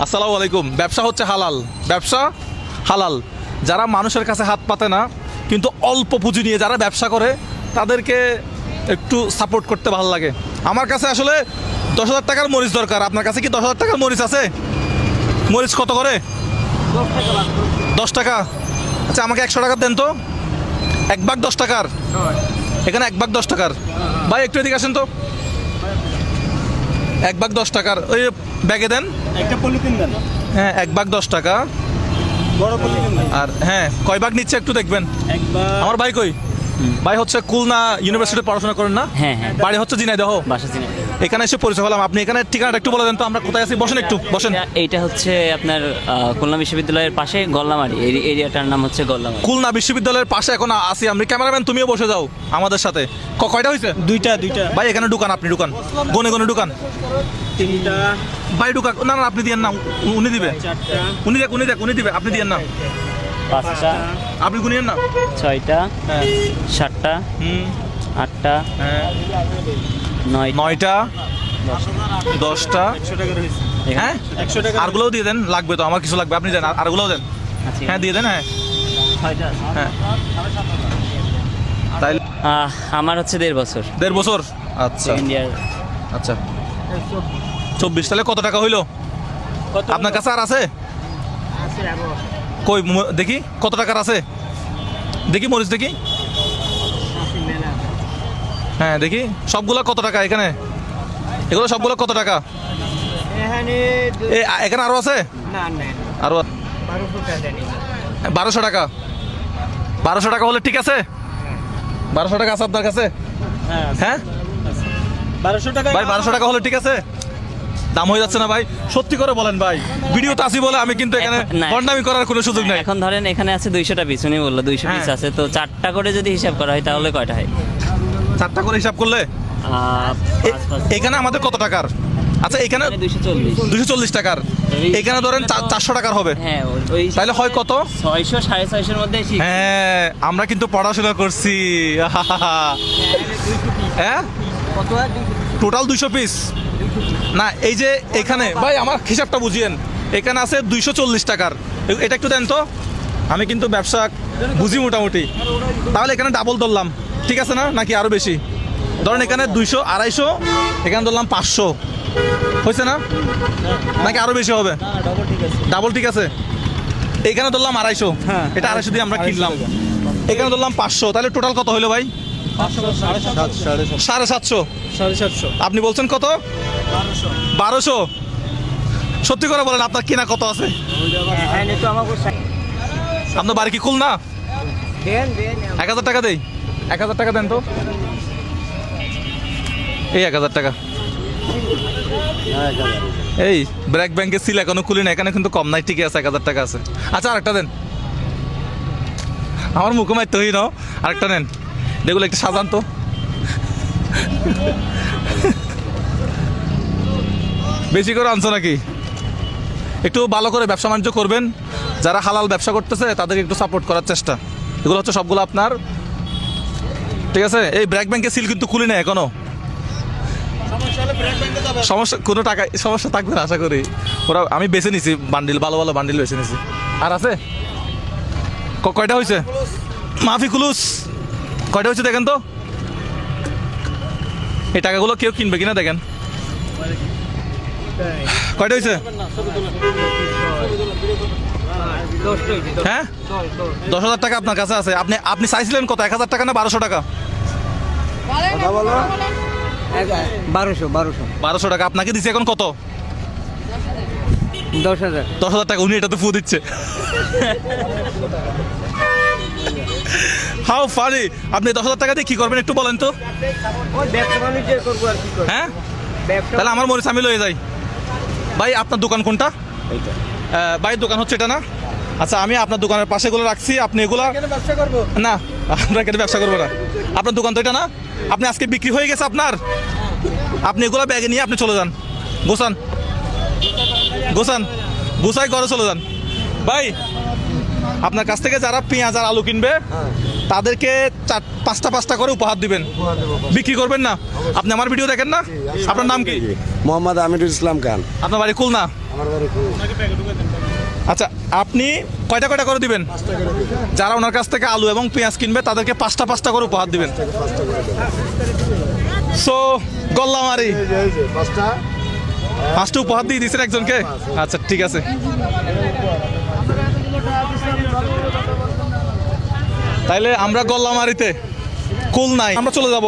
আসসালামু আলাইকুম। ব্যবসা হচ্ছে হালাল, ব্যবসা হালাল। যারা মানুষের কাছে হাত পাতে না কিন্তু অল্প পুঁজি নিয়ে যারা ব্যবসা করে তাদেরকে একটু সাপোর্ট করতে ভালো লাগে। আমার কাছে আসলে 10,000 টাকার মরিচ দরকার। আপনার কাছে কি 10,000 টাকার মরিচ আছে? মরিচ কত করে? 10 টাকা। আচ্ছা আমাকে 100 টাকা দেন তো। 1 ভাগ 10 টাকার, এখানে 1 ভাগ 10 টাকার। ভাই একটু এদিকে আসেন তো। 1 ভাগ 10 টাকার ওই ব্যাগে দেন। একটা পলিথিন দেন। হ্যাঁ 1 ভাগ 10 টাকা। বড় পলিথিন দেন। আর হ্যাঁ কয় ভাগ নিচ্ছে একটু দেখবেন। একবার আমার ভাই কই? ভাই হচ্ছে খুলনা ইউনিভার্সিটিতে পড়াশোনা করেন না? হ্যাঁ হ্যাঁ বাড়ি হচ্ছে ঝিনাইদহ। বাসা চিনি। এখানে এসে পরিচয় হলাম। আপনি এখানে ঠিকানাটা একটু বলে দেন তো, আমরা কোথায় আছি? বসেন একটু বসেন। এইটা হচ্ছে আপনার খুলনা বিশ্ববিদ্যালয়ের পাশে গল্লামারি, এই এরিয়াটার নাম হচ্ছে গল্লামারি। খুলনা বিশ্ববিদ্যালয়ের পাশে এখন আছি আমি। ক্যামেরাম্যান তুমিও বসে যাও আমাদের সাথে। কয়টা হয়েছে? দুইটা ভাই এখানে ঢুকান, আপনি ঢুকান, গনে গনে ঢুকান। তিনটা ভাই ঢুকান। না না আপনি দিয়েন না, উনি দিবে। চারটা উনি দিবে, আপনি দিয়েন না, পাঁচটা, আপনি গুনিয়েন না। ছয়টা, হ্যাঁ সাতটা, হুম আটটা, হ্যাঁ 9টা, 9টা 10টা। 100 টাকার হয়েছে। হ্যাঁ 100 টাকা আরগুলোও দিয়ে দেন, লাগবে তো, আমার কিছু লাগবে, আপনি দেন আরগুলোও দেন। হ্যাঁ দিয়ে দেন। হ্যাঁ হ্যাঁ তাইলে আমার হচ্ছে 1.5 বছর 1.5 বছর। আচ্ছা সেকেন্ড ইয়ার। আচ্ছা 24। তাহলে কত টাকা হইলো আপনার কাছে? আর আছে কই দেখি কত টাকার আছে, দেখি মরিচ দেখি। হ্যাঁ দেখি সবগুলা কত টাকা এখানে, এগুলো সবগুলো কত টাকা? এখানে এখানে আরো আছে, না না আরো 1200 টাকা দেন। 1200 টাকা। 1200 টাকা হলে ঠিক আছে? 1200 টাকা আছে আপনার কাছে? হ্যাঁ হ্যাঁ 1200 টাকা ভাই 1200 টাকা হলে ঠিক আছে? দাম হয়ে যাচ্ছে না ভাই? সত্যি করে বলেন ভাই, ভিডিওতে আসি বলে আমি কিন্তু এখানে এখন- না। বন্ডামি করার কোনো সুযোগ নাই। এখন ধরেন এখানে আছে 200টা পিস, উনি বললো 200 পিস হ্যাঁ। আছে, তো 4টা করে যদি হিসাব করা হয় তাহলে কয়টা হয়? 4টা করে হিসাব করলে পাঁচ, পাঁচ, এখানে আমাদের কত টাকার? আচ্ছা এখানে 240। 240 টাকার, এখানে ধরেন 400 টাকার হবে। হ্যাঁ ওই তাহলে হয় কত? 600 650 এর মধ্যে হ্যাঁ আমরা কিন্তু পড়াশোনা করছি। হ্যাঁ কত আর টোটাল 200 পিস না। এই যে এখানে ভাই আমার হিসাবটা বুঝিয়েন, এখানে আছে 240 টাকার। এটা একটু দেন তো, আমি কিন্তু ব্যবসা বুঝি মোটামুটি। তাহলে এখানে ডাবল ধরলাম, ঠিক আছে না? নাকি আরও বেশি? ধরেন এখানে 200 250, এখানে ধরলাম 500, হয়েছে না? নাকি আরও বেশি হবে? ডবল ঠিক আছে। ডাবল ঠিক আছে। এখানে ধরলাম 250, হ্যাঁ। এটা 250 দিয়ে আমরা কিনলাম। এখানে ধরলাম 500, তাহলে টোটাল কত হলো ভাই? 750। 750 আপনি বলছেন কত? 1200। সত্যি করে বলেন আপনার কিনা কত আছে? এখানে তো আমাকে আপনার বাড়ি কি খুলনা? দেন দেন 1000 টাকা দেই। 1000 টাকা দেন তো। এই 1000 টাকা। এই ব্র্যাক ব্যাংকের সিল এখনো খুলি না, এখানে কিন্তু কম নাই, ঠিকই আছে, 1000 টাকা আছে। আচ্ছা আরেকটা দেন। আমার মুখে মারতে হই না, আরেকটা নেন। দেখুন একটু সাজান তো। বেশি করে আনছো নাকি? একটু ভালো করে ব্যবসা বাণিজ্য করবেন। যারা হালাল ব্যবসা করতেছে তাদেরকে একটু সাপোর্ট করার চেষ্টা। এগুলো হচ্ছে সবগুলো আপনার, ঠিক আছে? এই ব্র্যাক ব্যাংকের সিল কিন্তু খুলি না এখনো। সমস্যা কোনো টাকা সমস্যা থাকবে না আশা করি। ওরা আমি বেছে নিছি বান্ডিল, ভালো ভালো বান্ডিল বেছে নিছি। আর আছে কয়টা হয়েছে? মাফি খুলুস কয়টা হয়েছে দেখেন তো। এই টাকাগুলো কেউ কিনবে কিনা দেখেন। কয়টা হয়েছে? হ্যাঁ 10,000 টাকা আপনার কাছে আছে। আপনি আপনি চাইছিলেন কত? 1000 টাকা না 1200 টাকা? 1200 টাকা আপনাকে দিচ্ছে। এখন কত? 10,000 10,000 টাকা। উনি এটা তো ফু দিচ্ছে। How funny. আপনি 10,000 টাকা দিয়ে কি করবেন একটু বলেন তো। ওই ব্যবসা বাণিজ্য করব আর কি করব। হ্যাঁ ব্যবসা তাহলে আমার মরিচ আমি লয়ে যাই। ভাই আপনার দোকান কোনটা? ভাইয়ের দোকান হচ্ছে এটা না? আচ্ছা আমি আপনার দোকানের পাশে এগুলো রাখছি, আপনি এগুলা কেন ব্যবসা করব? না আমরা কেন ব্যবসা করবো না? আপনার দোকান তো এটা না? আপনি আজকে বিক্রি হয়ে গেছে আপনার, আপনি এগুলো ব্যাগে নিয়ে আপনি চলে যান। গোছান গোছান গুছাই ঘরে চলে যান। ভাই আপনার কাছ থেকে যারা পেঁয়াজ আর আলু কিনবে তাদেরকে 5টা করে উপহার দিবেন, বিক্রি করবেন না। আপনি আমার ভিডিও দেখেন না? আপনার নাম কি? মোহাম্মদ আমিরুল ইসলাম খান। আপনার বাড়ি খুলনা? আচ্ছা, আপনি কয়টা কয়টা করে দিবেন? যারা ওনার কাছ থেকে আলু এবং পেঁয়াজ কিনবে তাদেরকে 5টা করে উপহার দিবেন। সো গল্লামারি 5টা উপহার দিয়ে দিয়েছেন একজনকে। আচ্ছা ঠিক আছে, তাইলে আমরা গল্লামারিতে কুল নাই, আমরা চলে যাব।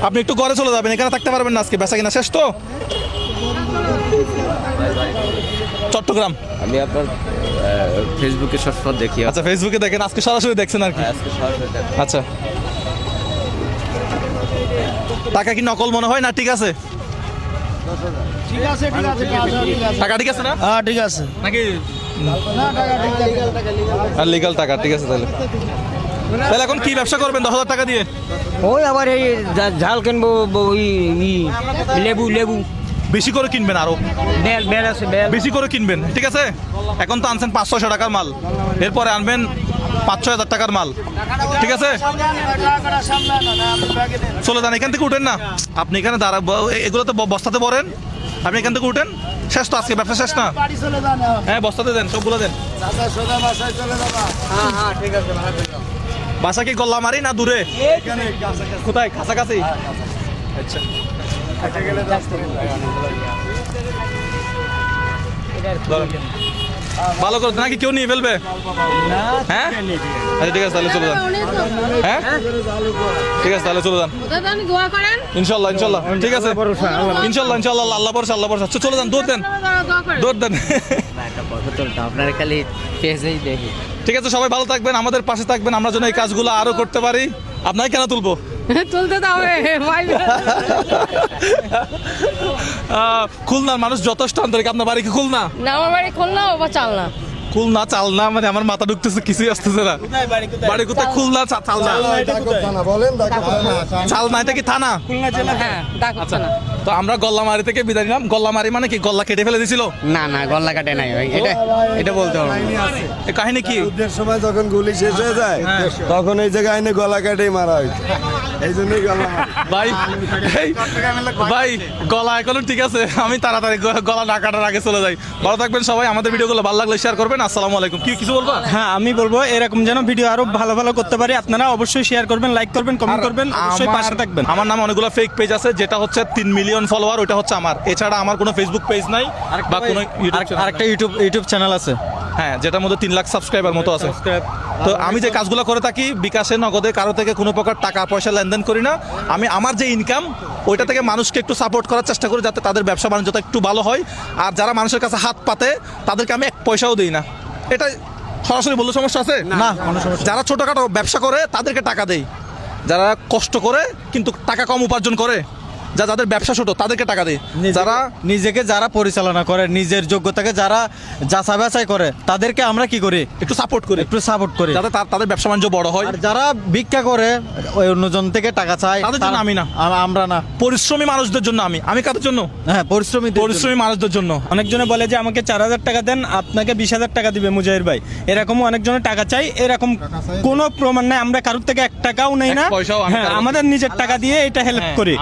আপনি একটু ঘরে চলে যাবেন, এখানে থাকতে পারবেন না আজকে, বেচা কিনা শেষ তো। চট্টগ্রাম। আমি আপনার ফেসবুকে সবসময় দেখি। আচ্ছা, ফেসবুকে দেখেন, আজকে সরাসরি দেখছেন আর কি। আজকে সরাসরি দেখি। আচ্ছা, টাকা কি নকল মনে হয় না? ঠিক আছে, টাকা ঠিক আছে না? হ্যাঁ ঠিক আছে। নাকি আর লিগাল টাকা? ঠিক আছে, তাহলে তাহলে এখন কি ব্যবসা করবেন 10,000 টাকা দিয়ে? ওই আবার এই ঝাল কিনবো, ওই লেবু লেবু বেশি করে কিনবেন, আরো বেল বেল আছে, বেল বেশি করে কিনবেন। ঠিক আছে, এখন তো আনছেন 500-600 টাকার মাল, এরপরে আনবেন 5-6 হাজার টাকার মাল। ঠিক আছে, চলে যান, এখান থেকে উঠেন না। আপনি এখানে দাঁড়া, এগুলো তো বস্তাতে ভরেন, আপনি এখান থেকে উঠেন। শেষ তো, আজকে ব্যবসা শেষ না? হ্যাঁ, বস্তাতে দেন, সবগুলো দেন। হ্যাঁ ঠিক আছে। বাসা কি গল্লামারি না দূরে? কোথায়? কাছাকাছি? আচ্ছা, ধরেন। ভালো করে নাকি কেউ নিয়ে ফেলবে? হ্যাঁ, আচ্ছা ঠিক আছে, তাহলে চলে যান। হ্যাঁ ঠিক আছে, তাহলে চলে যান। দোয়া করেন, ইনশাল্লাহ ইনশাল্লাহ, ঠিক আছে, ইনশাল্লাহ ইনশাল্লাহ, আল্লাহ ভরসা, আল্লাহ ভরসা। চলে যান, দৌড় দেন, দোয়া করেন। দৌড় দেন। একটা কথা তো আপনার খালি পেজেই দেখি। ঠিক আছে, সবাই ভালো থাকবেন, আমাদের পাশে থাকবেন, আমরা যেন এই কাজগুলো আরো করতে পারি। আপনাকে কেন তুলবো? তুলতে তো হবে ভাই। খুলনার মানুষ যথেষ্ট আন্তরিক। আপনার বাড়ি কি খুলনা? না, আমার বাড়ি খুলনা বা চালনা। খুলনা চালনা, মানে আমার মাথা ঢুকতেছে, কিছুই আসতেছে না। বাড়ি কোথায়? খুলনা চালনা। চালনা এটা কি থানা? হ্যাঁ, ডাকছে না। তো আমরা গল্লামারি থেকে বিদায় নিলাম। গল্লামারি মানে কি? গল্লা কেটে ফেলে দিছিল? না না, গল্লা কাটে নাই ভাই, এটা এটা বলতে হবে। এই কাহিনী কি? যুদ্ধের সময় যখন গুলি শেষ হয়ে যায় তখন এই জায়গায় এনে গলা কাটেই মারা হয়েছে, এই জন্যই গলা ভাই এই, ভাই গলা এখনো ঠিক আছে, আমি তাড়াতাড়ি গলা না কাটার আগে চলে যাই। ভালো থাকবেন সবাই, আমাদের ভিডিওগুলো ভালো লাগলে শেয়ার করবেন। আসসালামু আলাইকুম। কি কিছু বলবা? হ্যাঁ, আমি বলবো এরকম যেন ভিডিও আরো ভালো ভালো করতে পারি। আপনারা অবশ্যই শেয়ার করবেন, লাইক করবেন, কমেন্ট করবেন, অবশ্যই পাশে থাকবেন। আমার নামে অনেকগুলো ফেক পেজ আছে, যেটা হচ্ছে 3 মিলিয়ন ফলোয়ার, ওটা হচ্ছে আমার। এছাড়া আমার কোনো ফেসবুক পেজ নাই বা কোনো আরেকটা ইউটিউব চ্যানেল আছে, হ্যাঁ, যেটার মধ্যে 3 লাখ সাবস্ক্রাইবার মতো আছে। তো আমি যে কাজগুলো করে থাকি, বিকাশে নগদে কারো থেকে কোনো প্রকার টাকা পয়সা লেনদেন করি না। আমি আমার যে ইনকাম ওইটা থেকে মানুষকে একটু সাপোর্ট করার চেষ্টা করি, যাতে তাদের ব্যবসা বাণিজ্যটা একটু ভালো হয়। আর যারা মানুষের কাছে হাত পাতে তাদেরকে আমি 1 পয়সাও দিই না। এটা সরাসরি বললে সমস্যা আছে? না, কোনো সমস্যা যারা ছোটখাটো ব্যবসা করে তাদেরকে টাকা দেই, যারা কষ্ট করে কিন্তু টাকা কম উপার্জন করে, যাদের ব্যবসা ছোট তাদেরকে টাকা দেয়। যারা নিজেকে যারা পরিচালনা করে, নিজের যোগ্যতাকে যারা যাচাই বাছাই করে, তাদেরকে আমরা কি করি? একটু সাপোর্ট করি, একটু সাপোর্ট করি। যাতে তাদের ব্যবসা বাণিজ্য বড় হয়। আর যারা ভিক্ষা করে, ওই অন্যজন থেকে টাকা চায়, তাদের জন্য আমি না, আমরা না। পরিশ্রমী মানুষদের জন্য আমি কাদের জন্য? হ্যাঁ, পরিশ্রমী মানুষদের জন্য। অনেকজনে বলে যে আমাকে 4,000 টাকা দেন, আপনাকে 20,000 টাকা দিবে মুজাহির ভাই। এরকমও অনেকজনের টাকা চাই, এরকম কোনো প্রমাণ নাই। আমরা কারোর থেকে 1 টাকাও নেই না। এক পয়সাও আমি হ্যাঁ, কারোর- আমাদের নিজের টাকা দিয়ে এটা হেল্প করি।